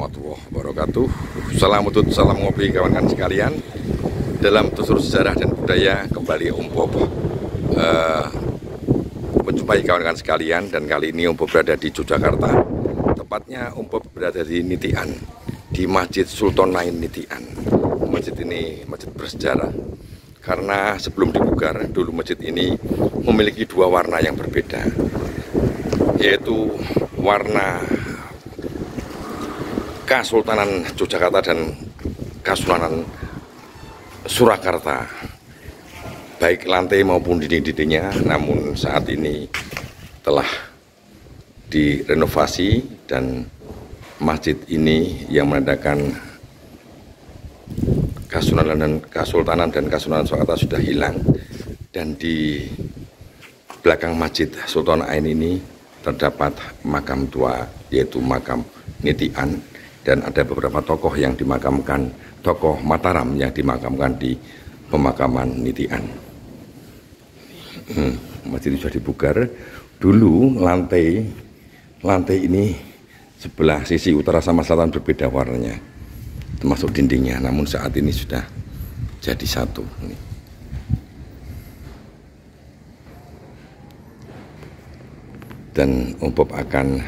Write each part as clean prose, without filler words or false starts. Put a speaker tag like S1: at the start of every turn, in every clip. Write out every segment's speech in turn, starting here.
S1: warahmatullahi wabarakatuh. Salam utut, salam ngopi kawan-kawan sekalian. Dalam tusur sejarah dan budaya kembali Om Bob menjumpai kawan-kawan sekalian. Dan kali ini Om Bob berada di Yogyakarta. Tepatnya Om Bob berada di Nitian, di Masjid Sultan Nain Nitian. Masjid ini masjid bersejarah karena sebelum dibugar dulu masjid ini memiliki dua warna yang berbeda, yaitu warna Kesultanan Yogyakarta dan Kesultanan Surakarta, baik lantai maupun dinding-dindingnya. Namun saat ini telah direnovasi dan masjid ini yang menandakan Kesultanan dan Kesultanan Surakarta sudah hilang. Dan di belakang Masjid Sultan Ain ini terdapat makam tua, yaitu makam Nitian. Dan ada beberapa tokoh yang dimakamkan, tokoh Mataram yang dimakamkan di pemakaman Nitian. Masjid ini sudah dibugar. Dulu lantai ini sebelah sisi utara sama selatan berbeda warnanya, termasuk dindingnya. Namun saat ini sudah jadi satu. Dan Om Bob akan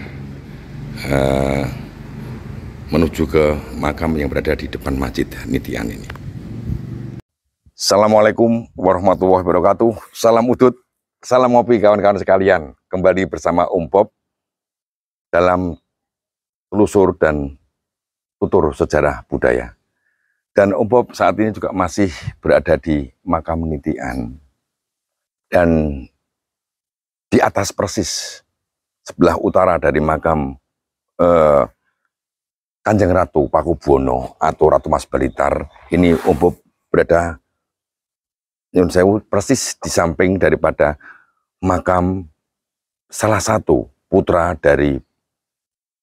S1: menuju ke makam yang berada di depan Masjid Nitian ini. Assalamualaikum warahmatullahi wabarakatuh. Salam udut, salam ngopi kawan-kawan sekalian. Kembali bersama Om Bob dalam telusur dan tutur sejarah budaya. Dan Om Bob saat ini juga masih berada di makam Nitian. Dan di atas persis sebelah utara dari makam Kanjeng Ratu Pakubuwono atau Ratu Mas Blitar, ini Om Bob berada nyun sewu persis di samping daripada makam salah satu putra dari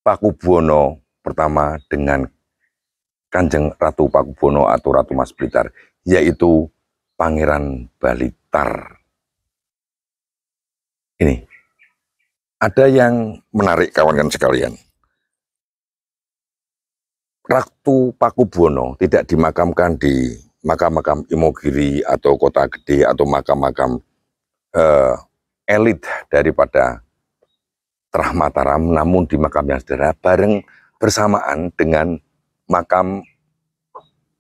S1: Pakubuwono pertama dengan Kanjeng Ratu Pakubuwono atau Ratu Mas Blitar, yaitu Pangeran Blitar. Ini ada yang menarik kawan-kawan sekalian. Ratu Pakubuwono tidak dimakamkan di makam-makam Imogiri atau Kota Gede atau makam-makam elit daripada Terah Mataram, namun di makam yang sederhana bareng bersamaan dengan makam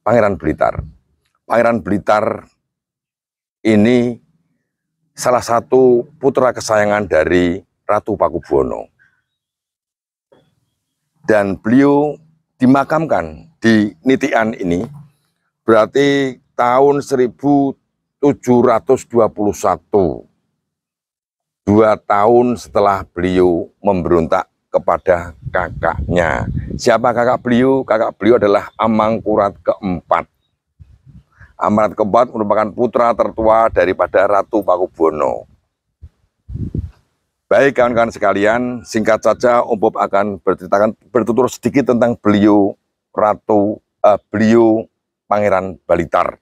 S1: Pangeran Blitar. Pangeran Blitar ini salah satu putra kesayangan dari Ratu Pakubuwono. Dan beliau dimakamkan di Nitian ini berarti tahun 1721, 2 tahun setelah beliau memberontak kepada kakaknya. Siapa kakak beliau? Kakak beliau adalah Amangkurat keempat. Amangkurat keempat merupakan putra tertua daripada Ratu Pakubuwono. Baik kawan-kawan sekalian, singkat saja Om Bob akan bertutur sedikit tentang beliau Pangeran Blitar.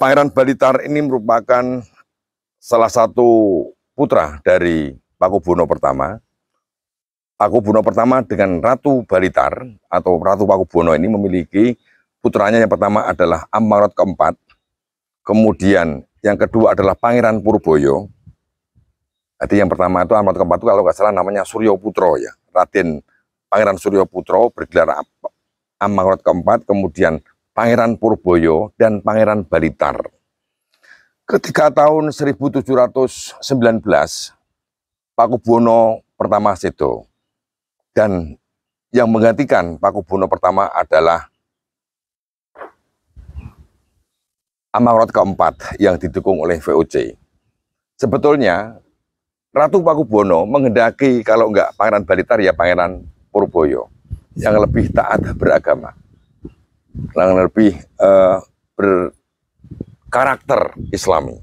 S1: Pangeran Blitar ini merupakan salah satu putra dari Pakubuwono pertama. Pakubuwono pertama dengan Ratu Blitar atau Ratu Pakubuwono ini memiliki putranya yang pertama adalah Amangkurat keempat. Kemudian yang kedua adalah Pangeran Purboyo. Jadi yang pertama itu Amangkurat keempat itu kalau nggak salah namanya Suryo Putro ya. Raden Pangeran Suryo Putro bergelar Amangkurat keempat, kemudian Pangeran Purboyo dan Pangeran Blitar. Ketika tahun 1719 Pakubuwono pertama sedo dan yang menggantikan Pakubuwono pertama adalah Amangkurat keempat yang didukung oleh VOC. Sebetulnya Ratu Pakubuwono menghendaki kalau enggak Pangeran Blitar ya Pangeran Purboyo yang lebih taat beragama, yang lebih berkarakter Islami.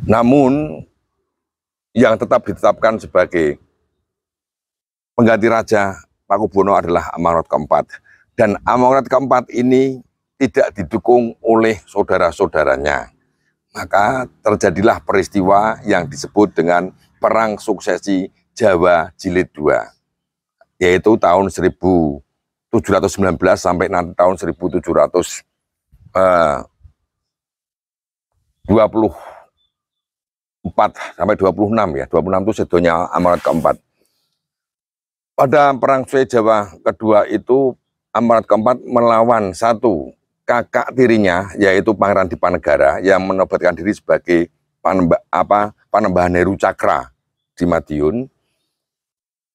S1: Namun yang tetap ditetapkan sebagai pengganti raja Pakubuwono adalah Amangkurat keempat. Dan Amangkurat keempat ini tidak didukung oleh saudara-saudaranya. Maka terjadilah peristiwa yang disebut dengan Perang Suksesi Jawa Jilid II. yaitu tahun 1719 sampai nanti tahun 1724 sampai 26 ya. 26 itu sedonya Amarat keempat. Pada perang Sue Jawa kedua itu Amarat keempat melawan satu kakak tirinya, yaitu Pangeran Dipanegara yang menobatkan diri sebagai Panembahan Heru Cakra di Madiun.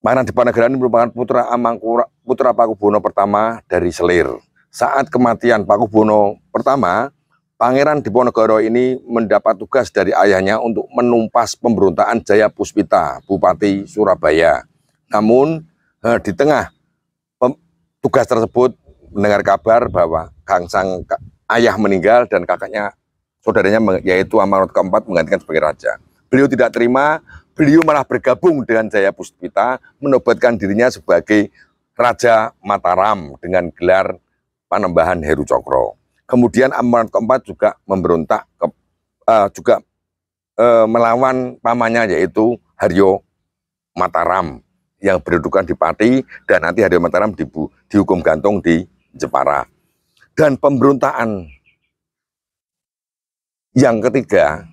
S1: Pangeran Dipanegara ini merupakan putra Pakubuwono pertama dari Selir. Saat kematian Pakubuwono pertama, Pangeran Diponegoro ini mendapat tugas dari ayahnya untuk menumpas pemberontakan Jaya Puspita, Bupati Surabaya. Namun di tengah tugas tersebut mendengar kabar bahwa Gangsang ayah meninggal dan kakaknya, saudaranya yaitu Amarat keempat menggantikan sebagai raja. Beliau tidak terima, beliau malah bergabung dengan Jaya Puspita, menobatkan dirinya sebagai Raja Mataram dengan gelar Panembahan Heru Cokro. Kemudian Amarat keempat juga memberontak, melawan pamannya yaitu Haryo Mataram yang berdudukan di Pati, dan nanti Haryo Mataram dihukum gantung di Jepara. Dan pemberontakan yang ketiga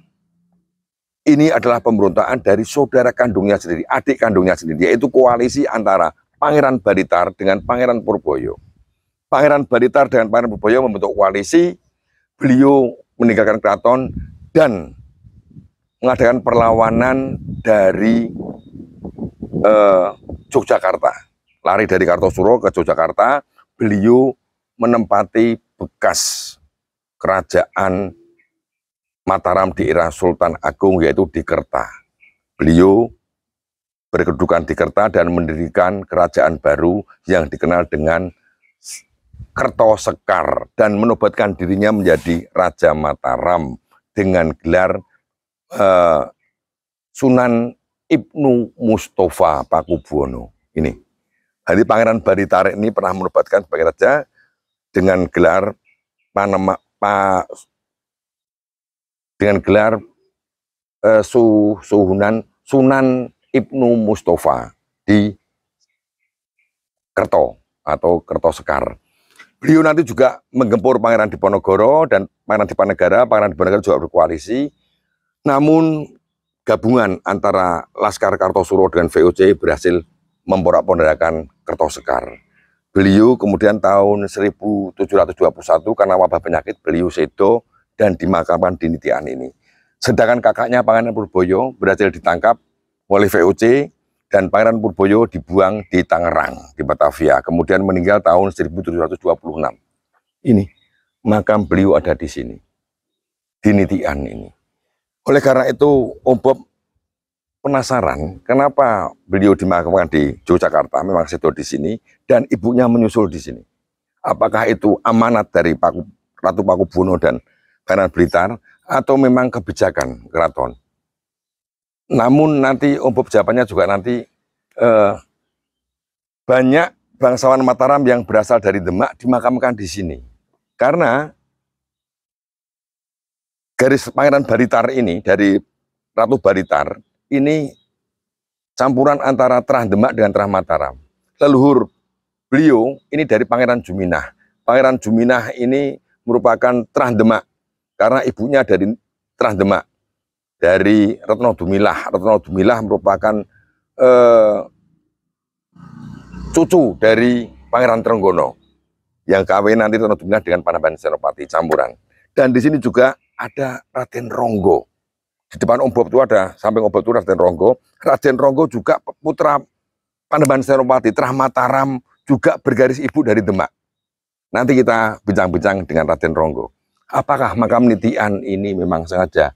S1: ini adalah pemberontakan dari saudara kandungnya sendiri, adik kandungnya sendiri, yaitu koalisi antara Pangeran Balitar dengan Pangeran Purboyo. Pangeran Balitar dengan Pangeran Purboyo membentuk koalisi, beliau meninggalkan keraton dan mengadakan perlawanan dari Yogyakarta. Lari dari Kartosuro ke Yogyakarta, beliau menempati bekas kerajaan Mataram di era Sultan Agung, yaitu di Kerta. Beliau berkedudukan di Kerta dan mendirikan kerajaan baru yang dikenal dengan Kertosekar dan menobatkan dirinya menjadi Raja Mataram dengan gelar Sunan Ibnu Mustafa Pakubuwono. Ini. Jadi Pangeran Balitar ini pernah menobatkan sebagai raja dengan gelar Sunan Ibnu Mustafa di Kerto atau Kertosekar. Beliau nanti juga menggempur Pangeran Diponegoro dan Pangeran Dipanegara. Pangeran Dipanegara juga berkoalisi. Namun gabungan antara Laskar Kartosuro dengan VOC berhasil memporak-pondakan Kertosekar. Beliau kemudian tahun 1721 karena wabah penyakit beliau sedo dan dimakamkan di Nitian ini. Sedangkan kakaknya Pangeran Purboyo berhasil ditangkap oleh VOC dan Pangeran Purboyo dibuang di Tangerang, di Batavia. Kemudian meninggal tahun 1726. Ini, makam beliau ada di sini, di Nitian ini. Oleh karena itu, Om Bob penasaran kenapa beliau dimakamkan di Yogyakarta, memang sedo di sini, dan ibunya menyusul di sini. Apakah itu amanat dari Ratu Pakubuwono dan Pangeran Blitar, atau memang kebijakan keraton? Namun nanti Om Bob jawabannya juga nanti banyak bangsawan Mataram yang berasal dari Demak dimakamkan di sini. Karena garis Pangeran Balitar ini dari Ratu Balitar ini campuran antara Terah Demak dengan Terah Mataram. Leluhur beliau ini dari Pangeran Juminah. Pangeran Juminah ini merupakan Terah Demak karena ibunya dari Terah Demak, dari Retno Dumilah. Retno Dumilah merupakan cucu dari Pangeran Trenggono yang kawin nanti Retno Dumilah dengan Panembahan Senopati campuran. Dan di sini juga ada Raden Ronggo. Di depan Om Bob itu ada, samping Om Bob itu Raden Ronggo. Raden Ronggo juga putra Panembahan Senopati, Terah Mataram, juga bergaris ibu dari Demak. Nanti kita bincang-bincang dengan Raden Ronggo. Apakah makam Nitian ini memang sengaja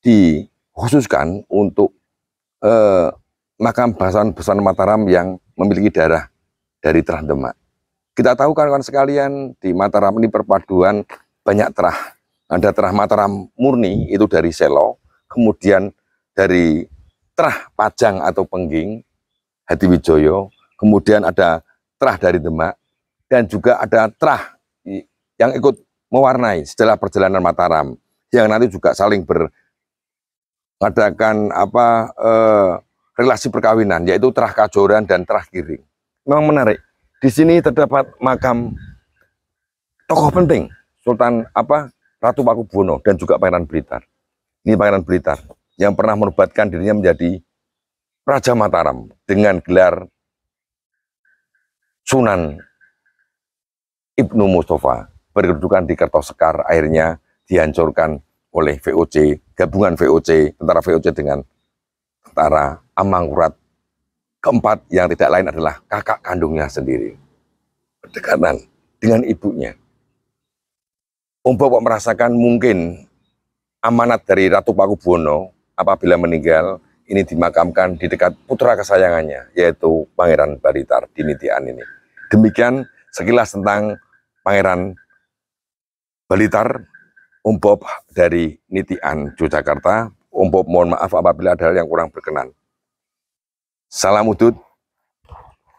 S1: dikhususkan untuk makam bangsawan Mataram yang memiliki darah dari Terah Demak? Kita tahu kawan-kawan sekalian, di Mataram ini perpaduan banyak terah. Ada Terah Mataram murni, itu dari Selo, kemudian dari Terah Pajang atau Pengging, Hadiwijoyo, kemudian ada terah dari Demak, dan juga ada terah yang ikut mewarnai setelah perjalanan Mataram, yang nanti juga saling mengadakan relasi perkawinan, yaitu Terah Kajoran dan Terah Giring. memang menarik. Di sini terdapat makam tokoh penting, Ratu Pakubuwono dan juga Pangeran Blitar. Ini Pangeran Blitar yang pernah menubatkan dirinya menjadi Raja Mataram dengan gelar Sunan Ibnu Mustafa, berkedudukan di Kertosekar, akhirnya dihancurkan oleh VOC, gabungan VOC, tentara VOC dengan tentara Amangkurat keempat yang tidak lain adalah kakak kandungnya sendiri. Berdekatan dengan ibunya. Om Bob merasakan mungkin amanat dari Ratu Pakubuwono apabila meninggal ini dimakamkan di dekat putra kesayangannya, yaitu Pangeran Blitar di Nitian ini. Demikian sekilas tentang Pangeran Blitar, Om Bob dari Nitian, Yogyakarta. Om Bob mohon maaf apabila ada hal yang kurang berkenan. Salam udut,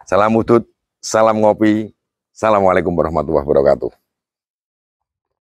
S1: salam ngopi. Assalamualaikum warahmatullahi wabarakatuh.